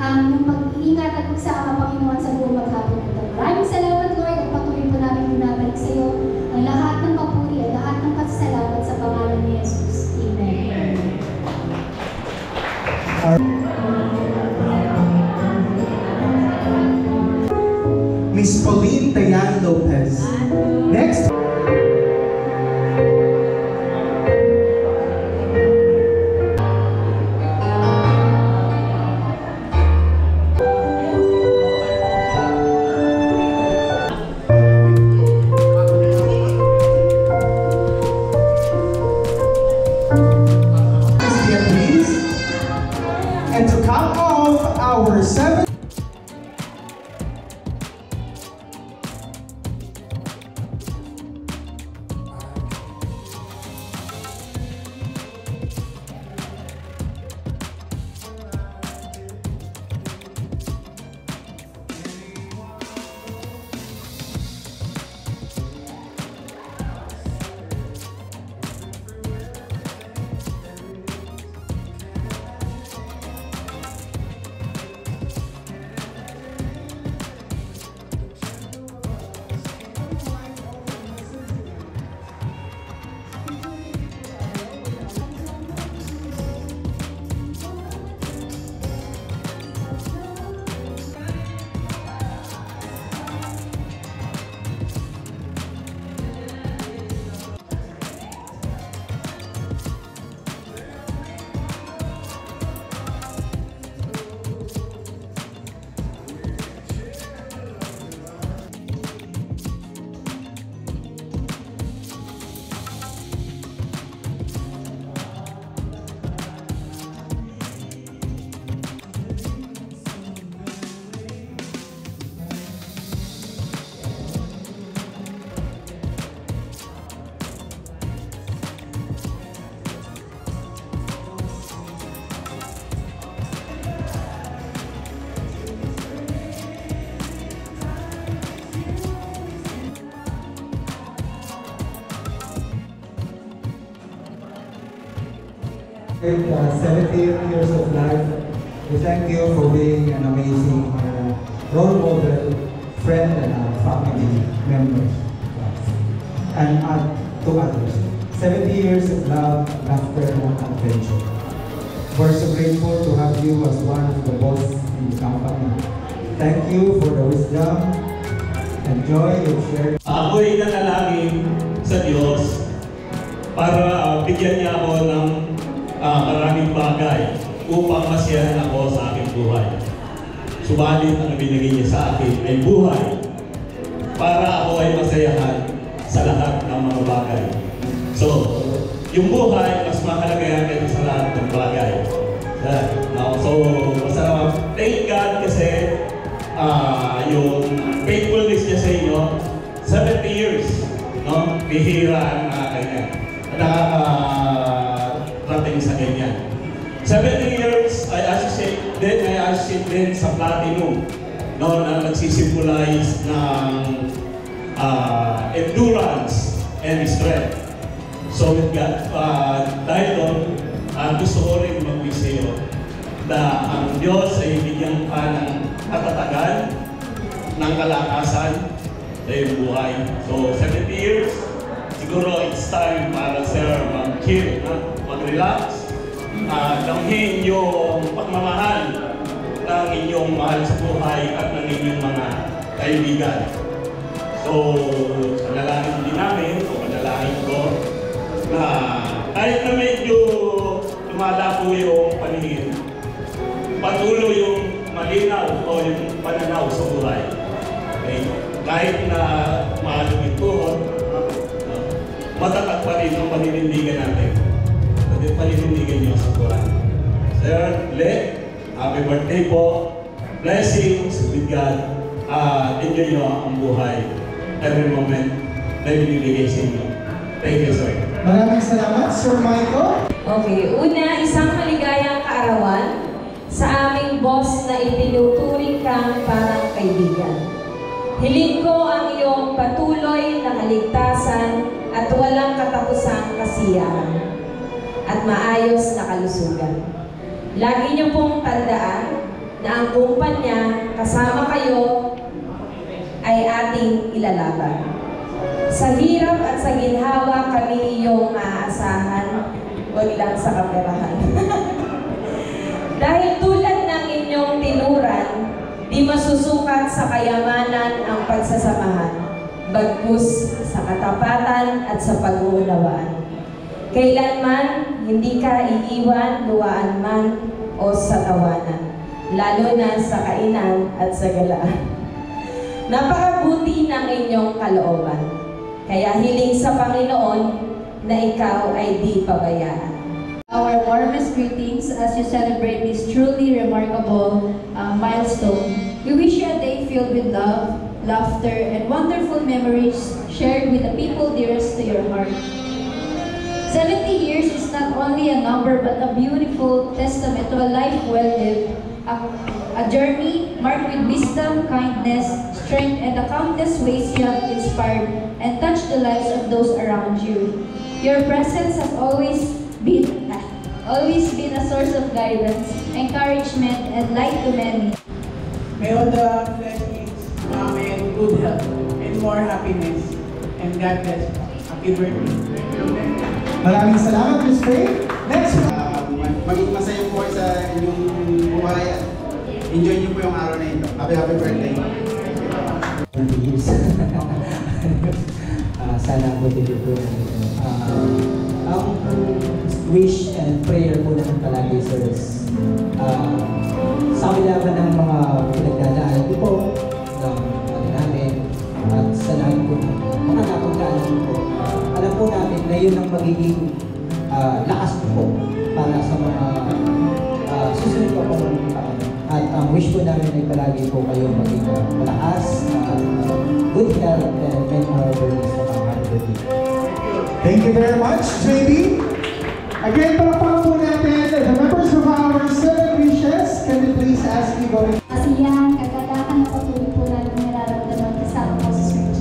yung pag-iingat at pagsama, Panginoon, sa buong maghapon ito. Maraming salamat, Lord, at patuloy po namin binabalik sa iyo ang lahat ng papuri at lahat ng pasasalamat sa pangalan ni Jesus. Amen. Miss Pauline Tayan Lopez. Next. And to cap off our 7th With 70 years of life, we thank you for being an amazing role model, friend, and family member and to others. 70 years of love, laughter, and adventure. We're so grateful to have you as one of the boss in the company. thank you for the wisdom and joy you shared. Ako'y nanalangin sa Diyos para bigyan niya ako ng maraming bagay upang masiyahan ako sa aking buhay. Subalit ang binigay niya sa akin ay buhay para ako ay masayahan sa lahat ng mga bagay. So, yung buhay, mas mahalaga yan kaysa sa lahat ng bagay. So, masarap. Thank God kasi yung faithfulness niya sa inyo, 70 years, no? Bihira ang nakakarating sa ganyan. 70 years, I associate din sa platinum, no, na nagsisimbolize ng endurance and strength. So with God, dahil doon, gusto ko rin mag-wish sa iyo na ang Diyos ay bigyan ka ng katatagan, ng kalakasan sa iyong buhay. So 70 years, siguro it's time para sir mag-chill, mag-relax, damhin yung pagmamahal ng inyong mahal sa buhay at ng inyong mga kaibigan. So, panalangin din namin, o panalangin ko, na kahit na medyo lumala po yung paningin, patuloy yung malinaw o yung pananaw sa buhay. Okay? Kahit na maalugin po, matatag pa rin ang paninindigan natin. Paninindigan niyo sa Quran. Sir, happy birthday po. Blessings with God. Enjoy niyo ang buhay. Every moment na binibigay sa inyo. Thank you, sir. Maraming salamat, Sir Michael. Okay, una, isang maligayang kaarawan sa aming boss na itinuturing kang parang kaibigan. Hiling ko ang iyong patuloy na kaligtasan at walang katapusang kasiyahan at maayos na kalusugan. Lagi niyo pong tandaan na ang kumpanya kasama kayo ay ating ilalaban. Sa hirap at sa ginhawa kami iyong maaasahan, wag lang sa kamerahan. Dahil tulad ng inyong tinuran, di masusukat sa kayamanan ang pagsasamahan, bagkus sa katapatan at sa pag-uunawaan. Kailanman hindi ka iiwan, luwaan man o sa tawanan, lalo na sa kainan at sa galaan. Napakabuti ng inyong kalooban, kaya hiling sa Panginoon na ikaw ay di pabayaan. Our warmest greetings as you celebrate this truly remarkable milestone. We wish you a day filled with love, laughter, and wonderful memories shared with the people dearest to your heart. 70 years is not only a number but a beautiful testament to a life well lived, a journey marked with wisdom, kindness, strength, and the countless ways you have inspired and touched the lives of those around you. Your presence has always been a source of guidance, encouragement, and light to many. May all the blessings, and good health, and more happiness, and God bless. Happy birthday. Maraming salamat, Miss Faye. Next Maging masaya po sa inyong buhay at enjoy niyo po yung araw na ito. Happy birthday. 20 years. Sana po din po ang wish and prayer po naman palagi, sir, sa kailangan ng mga pinagdadaan po ng natin at sa lahat po mga napagdaanan po. Alam po natin na yun ang magiging lakas po para sa mga susunod po po at ang wish po namin ay palagi po kayo maging malakas, good health, and many more birthdays na mga. Thank you very much, JB. Again, palakpakan po natin the members of our 7 wishes. Can we please ask you going? Kasiyahan, kagalakan na patuloy po namin nararamdaman kasama po sa search.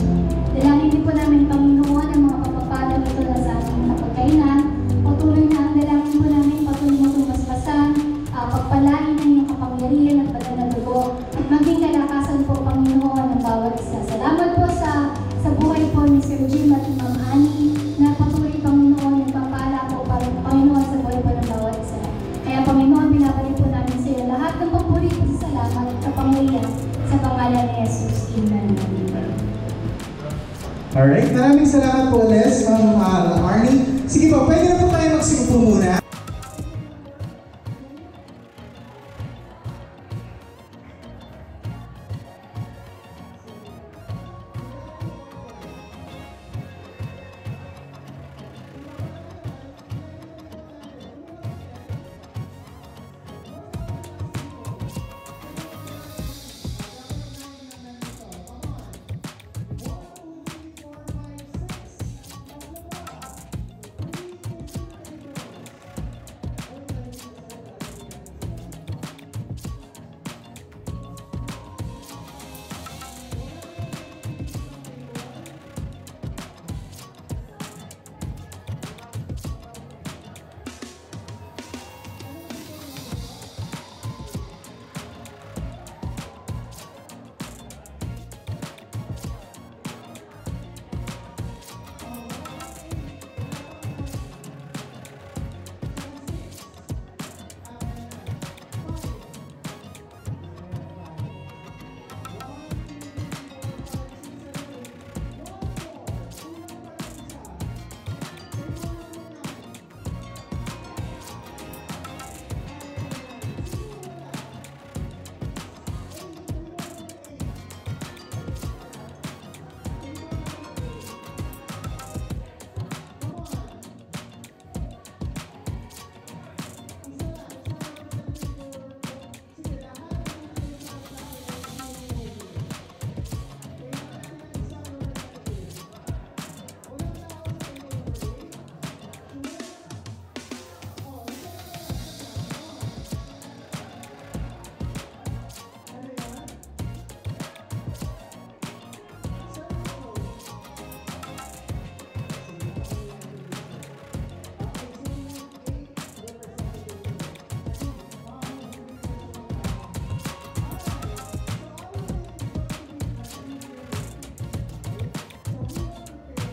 Dalangin din po namin, Panginoon, ang mga kapapalang ito na sa ating napagkainan. Patuloy na ang dalangin po namin, patuloy mo itong basbasan, pagpalain ng iyong kapangyarihan at banal na dugo, at maging kalakasan po, Panginoon, ng bawat isa. Salamat po sa buhay po ni Sir Jim at Ma'am Annie, na patuloy, Panginoon, nagpapala po, Panginoon, sa buhay po ng bawat isa. Kaya, Panginoon, binabalik po namin sa iyo lahat ng papuri at salamat at kapangyarihan sa Alright, maraming salamat po ulit, Ma'am Arnie. Sige po, pwede na po tayo magsiupo muna.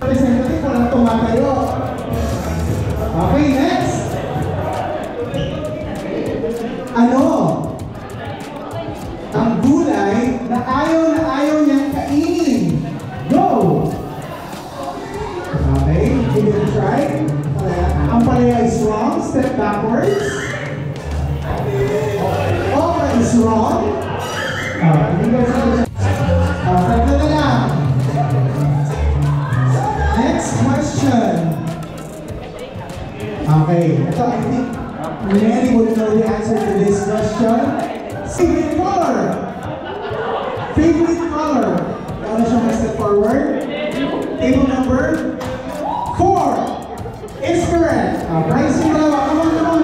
Representative, walang tumatayo. Okay, next. Ano ang gulay na ayaw niyang kainin? Go! Okay, give it a try. Ang palaya is wrong. Step backwards. Okra is wrong. Tagda na lang. Next question. Okay, ito I think many would know the answer to this question. Favorite color. Favorite color. Ano siya step forward? Table number 4 is correct. Bryce yung dalawa. Come on, come on.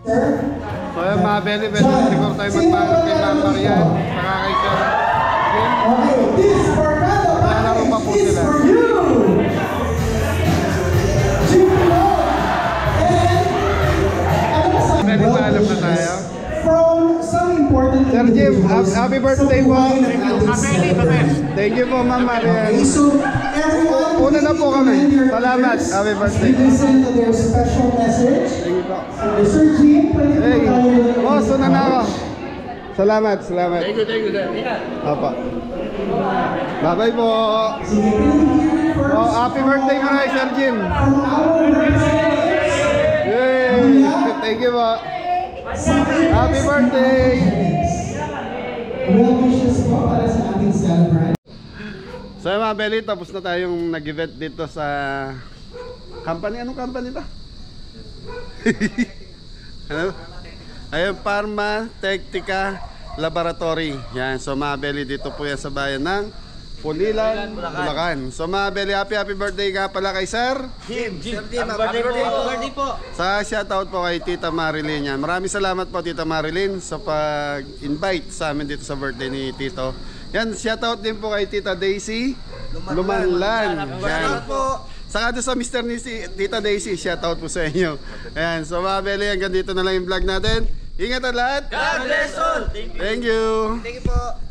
So yung mga belly, siguro tayo magpapalap kay Ma'am Marian, saka kay Sir Jim. Okay, this Barkada package is for you! Belly, paalam na tayo. From some important Sir Jim, individuals, happy birthday some po. wine and addicts celebrate. Thank you po, Ma'am Marian. Okay, so everyone, Una na po kami. commend your Salamat. leaders. Happy birthday. We listen to their special message. Thank you po. Sir Jim, pwede po Hey, tayo. boss, una na ako. Salamat, salamat. Thank you, sir. Apa. Bye-bye po. Sige, pinigyan first. Oh, happy birthday mo na, Sir Jim. From our birthday. Yay! Thank you po. Happy birthday! Well wishes po para sa ating celebrant. So mga belly, tapos na tayong nag-event dito sa company. Anong company ito? Ano? Ayun, Pharma Technica Laboratory. Yan, so mga belly, dito po yan sa bayan ng Pulilan, Bulacan. So mga belly, happy birthday nga pala kay Sir Jim, happy birthday po. Sa shoutout po kay Tita Marilyn yan. Maraming salamat po Tita Marilyn sa pag-invite sa amin dito sa birthday ni Tito. Yan, shoutout din po kay Tita Daisy Lumanlan. Yan. Saka doon sa Mr. ni Tita Daisy, shoutout po sa inyo. Ayan, so mga belly, hanggang dito na lang yung vlog natin. Ingat ang lahat. God bless all. Thank you. Thank you po.